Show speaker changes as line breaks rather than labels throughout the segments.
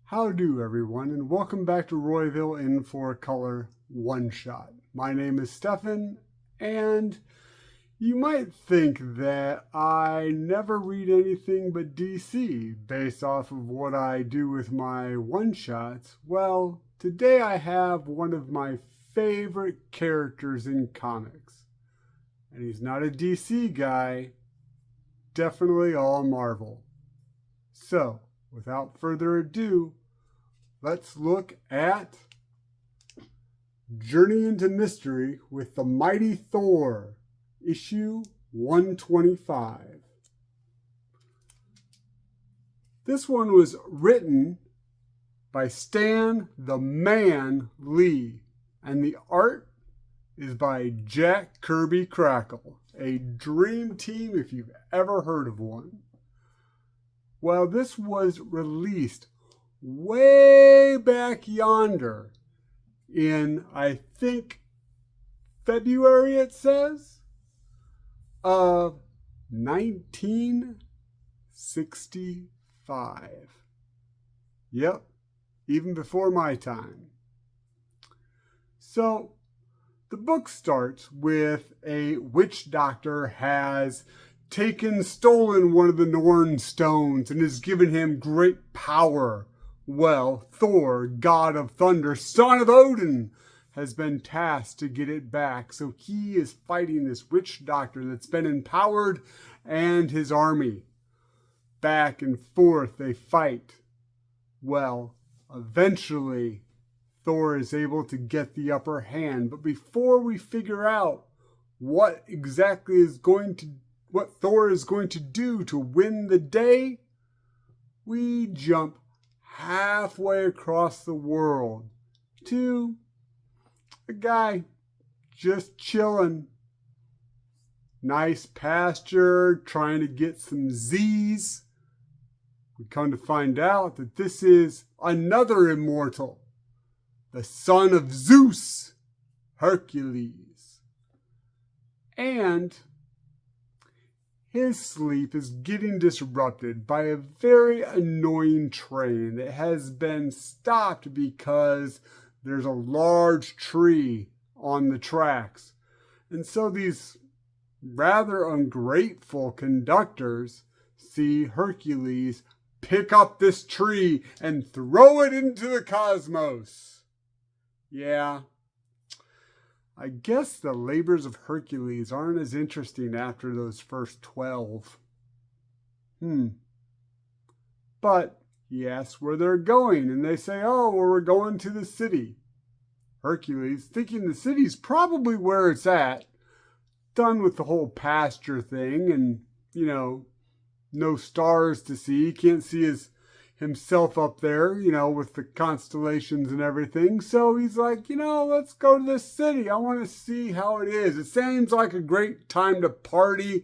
How do everyone, and welcome back to Royville in 4-color one-shot. My name is Stefan, and you might think that I never read anything but DC based off of what I do with my one-shots. Well, today I have one of my favorite characters in comics. And he's not a DC guy, definitely all Marvel. So, without further ado, let's look at Journey into Mystery with the Mighty Thor, issue 125. This one was written by Stan the Man Lee, and the art is by Jack Kirby Crackle, a dream team if you've ever heard of one. Well, this was released way back yonder in, I think, February, it says, of 1965. Yep, even before my time. So, the book starts with a witch doctor has stolen one of the Norn stones and has given him great power. Well, Thor, god of thunder, son of Odin, has been tasked to get it back. So he is fighting this witch doctor that's been empowered and his army. Back and forth they fight. Well, eventually Thor is able to get the upper hand. But before we figure out what Thor is going to do to win the day, we jump halfway across the world to a guy just chilling. Nice pasture, trying to get some Z's. We come to find out that this is another immortal, the son of Zeus, Hercules. And his sleep is getting disrupted by a very annoying train that has been stopped because there's a large tree on the tracks. And so these rather ungrateful conductors see Hercules pick up this tree and throw it into the cosmos. Yeah, I guess the labors of Hercules aren't as interesting after those first 12. But he asks where they're going, and they say, oh, well, we're going to the city. Hercules, thinking the city's probably where it's at, done with the whole pasture thing, and, no stars to see. He can't see himself up there, with the constellations and everything. So he's like, let's go to this city. I want to see how it is. It seems like a great time to party,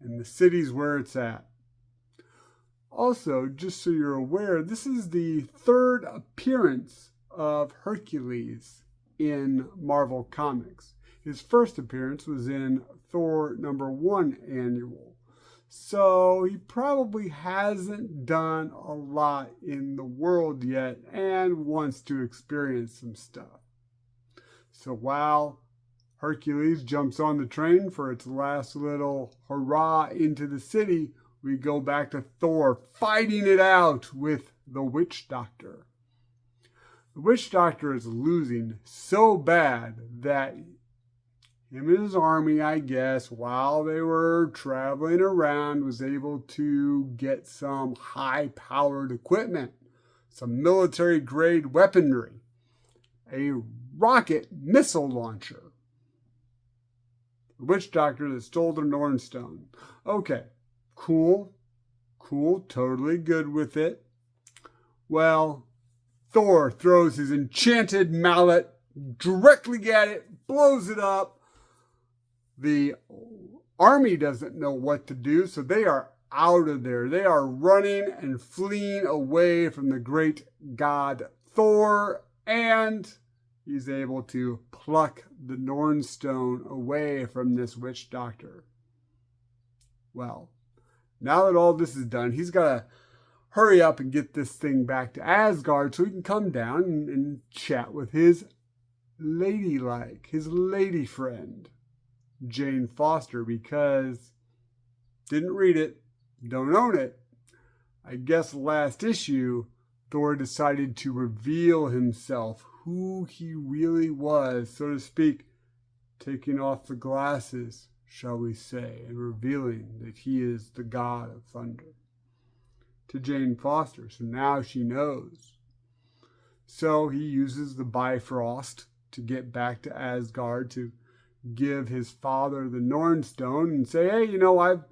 and the city's where it's at. Also, just so you're aware, this is the third appearance of Hercules in Marvel Comics. His first appearance was in Thor #1 annual. So he probably hasn't done a lot in the world yet and wants to experience some stuff. So while Hercules jumps on the train for its last little hurrah into the city, we go back to Thor fighting it out with the witch doctor. The witch doctor is losing so bad that him and his army, I guess, while they were traveling around, was able to get some high-powered equipment, some military-grade weaponry, a rocket missile launcher. The witch doctor that stole the Norn Stone. Okay, cool, totally good with it. Well, Thor throws his enchanted mallet directly at it, blows it up. The army doesn't know what to do, so they are out of there. They are running and fleeing away from the great god Thor, and he's able to pluck the Norn Stone away from this witch doctor. Well, now that all this is done, he's got to hurry up and get this thing back to Asgard so he can come down and chat with his lady friend, Jane Foster, because didn't read it, don't own it. I guess last issue, Thor decided to reveal himself, who he really was, so to speak, taking off the glasses, shall we say, and revealing that he is the god of thunder to Jane Foster. So now she knows. So he uses the Bifrost to get back to Asgard to give his father the Nornstone and say, hey,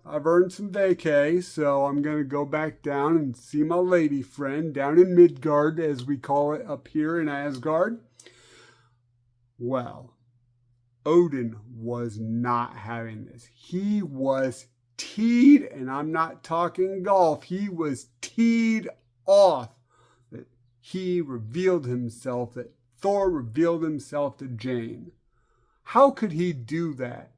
I've earned some vacay, so I'm going to go back down and see my lady friend down in Midgard, as we call it up here in Asgard. Well, Odin was not having this. He was teed, and I'm not talking golf, he was teed off that he revealed himself, that Thor revealed himself to Jane. How could he do that?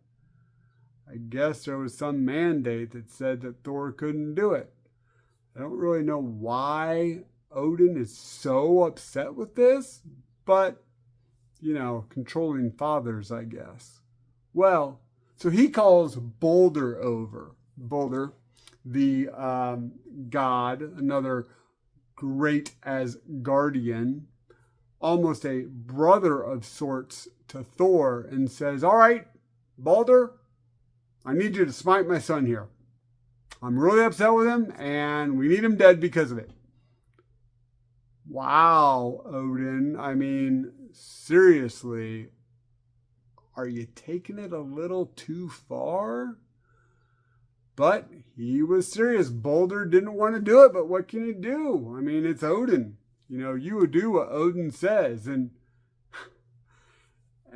I guess there was some mandate that said that Thor couldn't do it. I don't really know why Odin is so upset with this, but, controlling fathers, I guess. Well, so he calls Balder over. Balder, the god, another great Asgardian, almost a brother of sorts to Thor, and says, all right, Balder, I need you to smite my son here. I'm really upset with him, and we need him dead because of it. Wow, Odin. I mean, seriously, are you taking it a little too far? But he was serious. Balder didn't want to do it, but what can you do? I mean, it's Odin. You would do what Odin says. And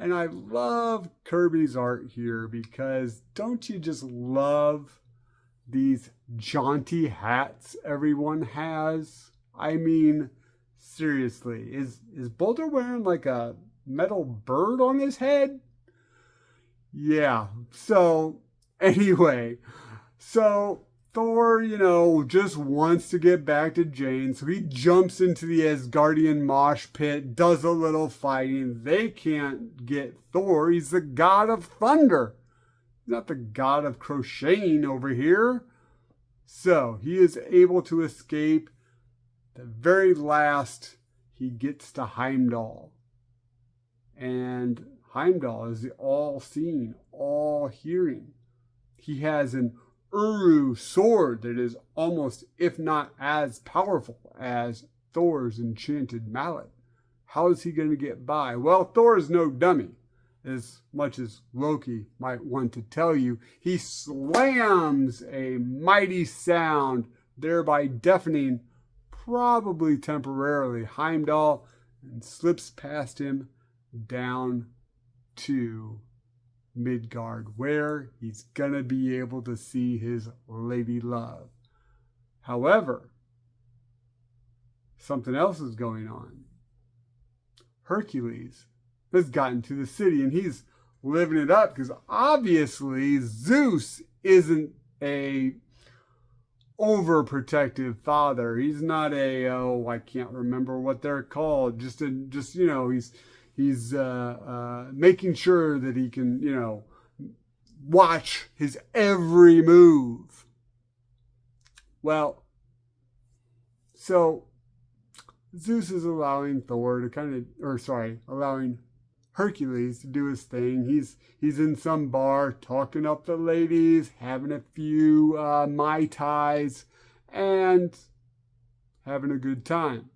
I love Kirby's art here, because don't you just love these jaunty hats everyone has? I mean, seriously, is Balder wearing like a metal bird on his head? Yeah, so anyway, Thor, just wants to get back to Jane, so he jumps into the Asgardian mosh pit, does a little fighting. They can't get Thor. He's the god of thunder. He's not the god of crocheting over here. So he is able to escape. The very last, he gets to Heimdall. And Heimdall is the all-seeing, all-hearing. He has an Uru sword that is almost, if not as powerful as Thor's enchanted mallet. How is he going to get by? Well, Thor is no dummy. As much as Loki might want to tell you, he slams a mighty sound, thereby deafening, probably temporarily, Heimdall, and slips past him down to Midgard, where he's gonna be able to see his lady love. However, something else is going on. Hercules has gotten to the city, and he's living it up, because obviously Zeus isn't a overprotective father. He's not I can't remember what they're called. He's making sure that he can, watch his every move. Well, so Zeus is allowing allowing Hercules to do his thing. He's in some bar talking up the ladies, having a few Mai Tais, and having a good time.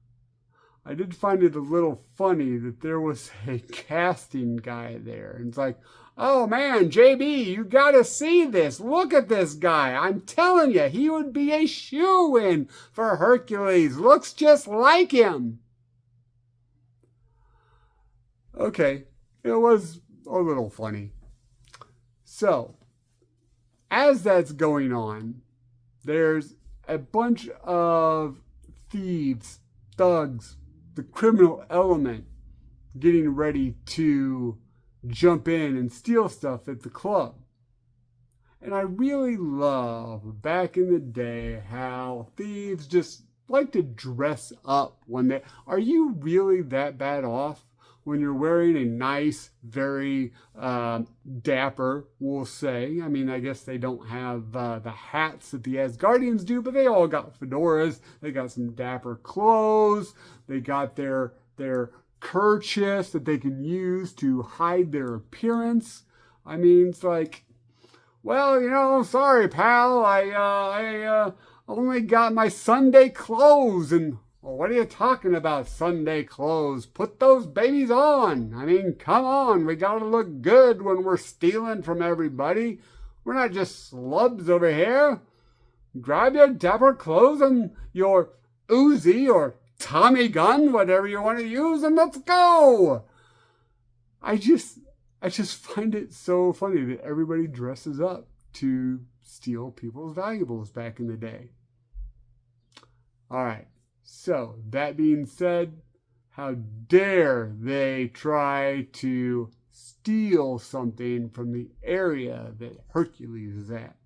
I did find it a little funny that there was a casting guy there. And it's like, oh man, JB, you gotta see this. Look at this guy. I'm telling you, he would be a shoo-in for Hercules. Looks just like him. Okay, it was a little funny. So, as that's going on, there's a bunch of thieves, thugs, the criminal element getting ready to jump in and steal stuff at the club. And I really love, back in the day, how thieves just like to dress up when they... Are you really that bad off when you're wearing a nice, very dapper, we'll say? I mean, I guess they don't have the hats that the Asgardians do, but they all got fedoras. They got some dapper clothes. They got their kerchiefs that they can use to hide their appearance. I mean, it's like, well, sorry, pal. I only got my Sunday clothes. And, well, what are you talking about, Sunday clothes? Put those babies on. I mean, come on. We got to look good when we're stealing from everybody. We're not just slubs over here. Grab your dapper clothes and your Uzi or Tommy gun, whatever you want to use, and let's go. I just find it so funny that everybody dresses up to steal people's valuables back in the day. All right. So, that being said, how dare they try to steal something from the area that Hercules is at?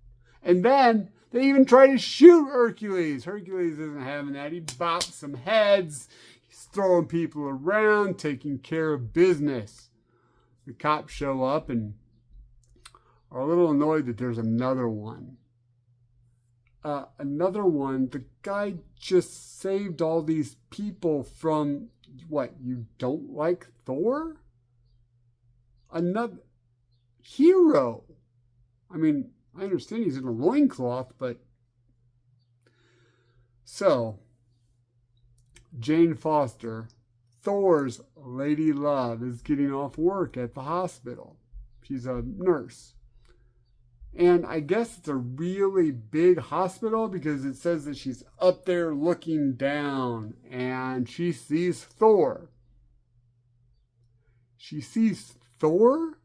And then they even try to shoot Hercules. Hercules isn't having that. He bops some heads. He's throwing people around, taking care of business. The cops show up and are a little annoyed that there's another one. The guy just saved all these people from, what, you don't like Thor? Another hero. I mean, I understand he's in a loincloth, but... So, Jane Foster, Thor's lady love, is getting off work at the hospital. She's a nurse. And I guess it's a really big hospital because it says that she's up there looking down and she sees Thor. She sees Thor?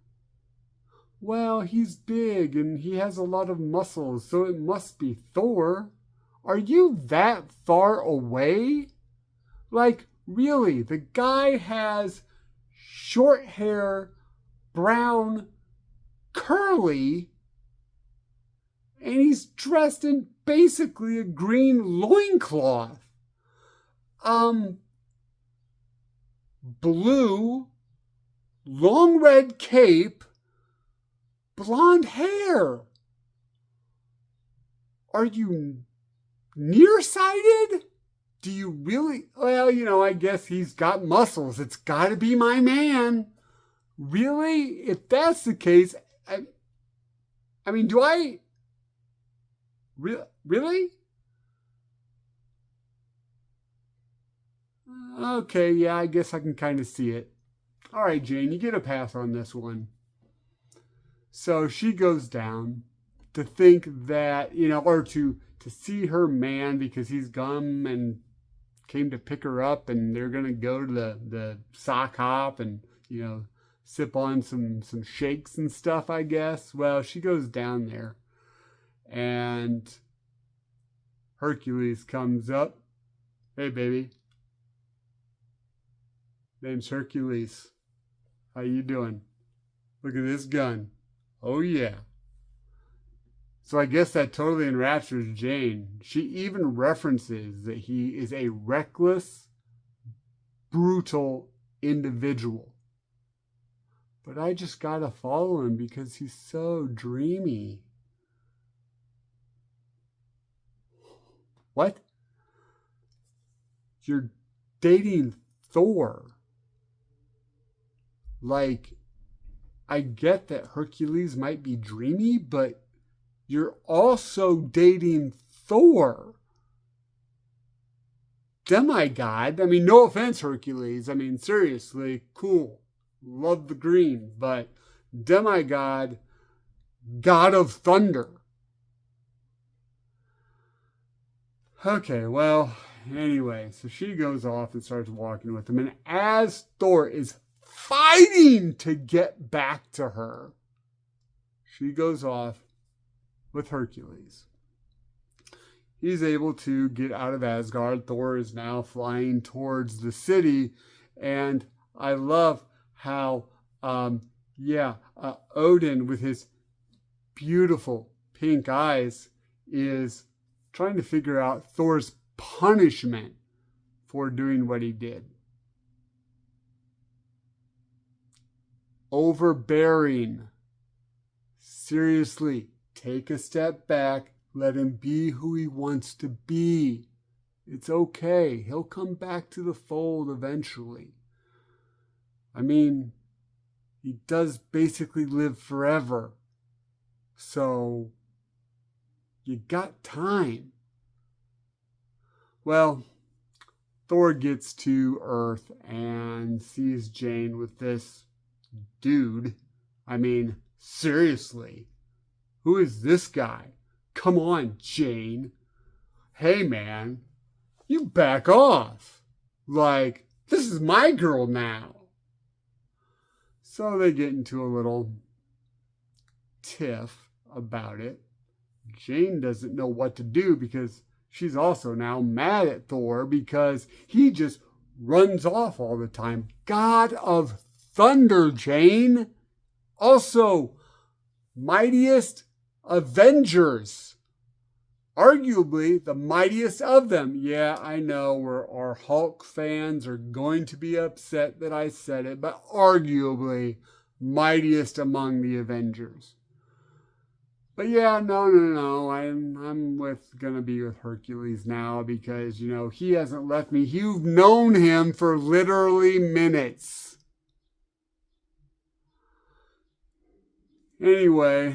Well, he's big and he has a lot of muscles, so it must be Thor. Are you that far away? Like, really, the guy has short hair, brown, curly, and he's dressed in basically a green loincloth. Blue, long red cape, blonde hair. Are you nearsighted? Do you really? Well, I guess he's got muscles. It's got to be my man. Really? If that's the case, I mean, do I... Really? Okay, yeah, I guess I can kind of see it. All right, Jane, you get a pass on this one. So she goes down to think that, or to see her man because he's come and came to pick her up and they're going to go to the sock hop and, sip on some shakes and stuff, I guess. Well, she goes down there. And Hercules comes up. Hey, baby. Name's Hercules. How you doing? Look at this gun. Oh, yeah. So I guess that totally enraptures Jane. She even references that he is a reckless, brutal individual. But I just gotta follow him because he's so dreamy. What? You're dating Thor. Like, I get that Hercules might be dreamy, but you're also dating Thor. Demigod. I mean, no offense, Hercules. I mean, seriously, cool. Love the green. But demigod, god of thunder. Okay, well, anyway, so she goes off and starts walking with him. And as Thor is fighting to get back to her, she goes off with Hercules. He's able to get out of Asgard. Thor is now flying towards the city. And I love how, Odin, with his beautiful pink eyes, is trying to figure out Thor's punishment for doing what he did. Overbearing. Seriously, take a step back. Let him be who he wants to be. It's okay. He'll come back to the fold eventually. I mean, he does basically live forever. So, you got time. Well, Thor gets to Earth and sees Jane with this dude. I mean, seriously, who is this guy? Come on, Jane. Hey, man, you back off. Like, this is my girl now. So they get into a little tiff about it. Jane doesn't know what to do because she's also now mad at Thor because he just runs off all the time. God of Thunder, Jane. Also, mightiest Avengers. Arguably the mightiest of them. Yeah, I know our Hulk fans are going to be upset that I said it, but arguably mightiest among the Avengers. But yeah, no. I'm gonna be with Hercules now because, he hasn't left me. You've known him for literally minutes. Anyway,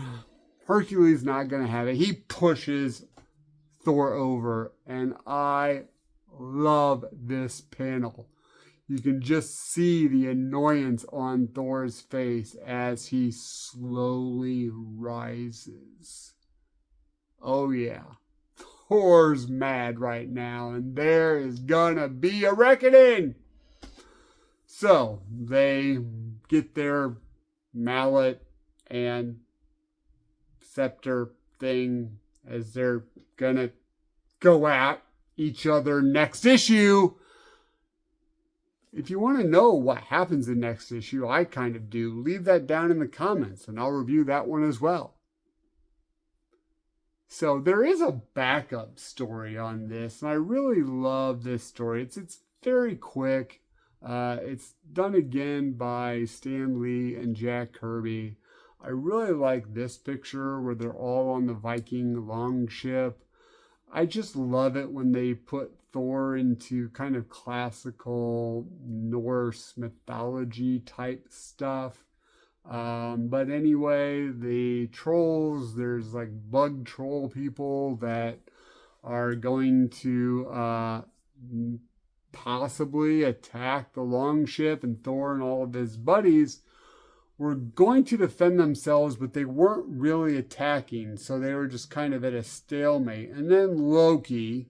Hercules not gonna have it. He pushes Thor over, and I love this panel. You can just see the annoyance on Thor's face as he slowly rises. Oh yeah, Thor's mad right now, and there is gonna be a reckoning. So they get their mallet and scepter thing as they're gonna go at each other next issue. If you want to know what happens in next issue, I kind of do. Leave that down in the comments and I'll review that one as well. So there is a backup story on this, and I really love this story. It's very quick. It's done again by Stan Lee and Jack Kirby. I really like this picture where they're all on the Viking longship. I just love it when they put Thor into kind of classical Norse mythology type stuff. But anyway, the trolls, there's like bug troll people that are going to possibly attack the longship, and Thor and all of his buddies were going to defend themselves, but they weren't really attacking, so they were just kind of at a stalemate. And then Loki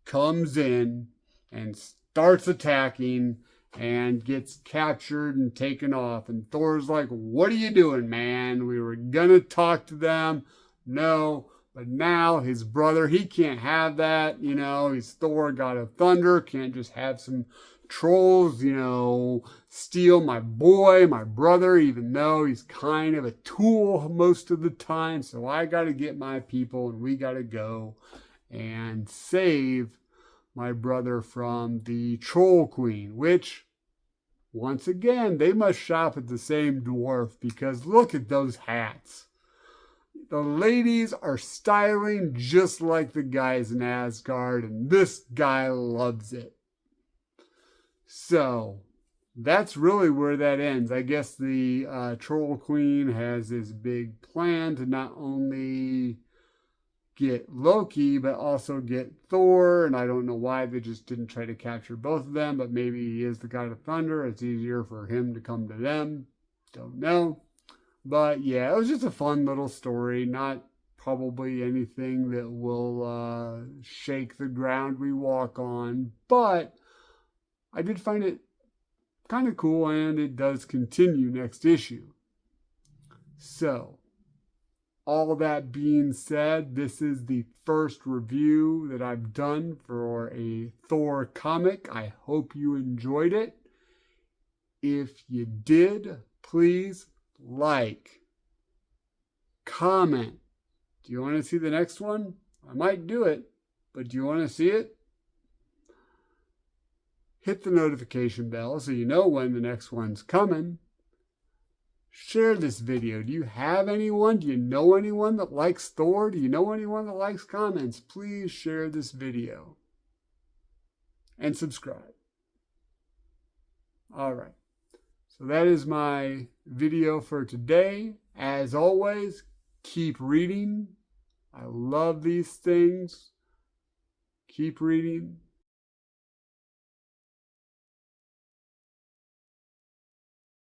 comes in and starts attacking and gets captured and taken off. And Thor's like, what are you doing, man? We were gonna talk to them. No, but now his brother, he can't have that. He's Thor, God of Thunder, can't just have some trolls, steal my boy, my brother, even though he's kind of a tool most of the time. So I got to get my people, and we got to go and save my brother from the Troll Queen, which, once again, they must shop at the same dwarf because look at those hats. The ladies are styling just like the guys in Asgard, and this guy loves it. So, that's really where that ends. I guess the Troll Queen has this big plan to not only get Loki, but also get Thor. And I don't know why they just didn't try to capture both of them, but maybe he is the God of Thunder. It's easier for him to come to them. Don't know. But yeah, it was just a fun little story. Not probably anything that will shake the ground we walk on, but I did find it kind of cool, and it does continue next issue. So, all that being said, this is the first review that I've done for a Thor comic. I hope you enjoyed it. If you did, please like, comment. Do you want to see the next one? I might do it, but do you want to see it? Hit the notification bell so you know when the next one's coming. Share this video. Do you have anyone? Do you know anyone that likes Thor? Do you know anyone that likes comments? Please share this video. And subscribe. Alright. So that is my video for today. As always, keep reading. I love these things. Keep reading.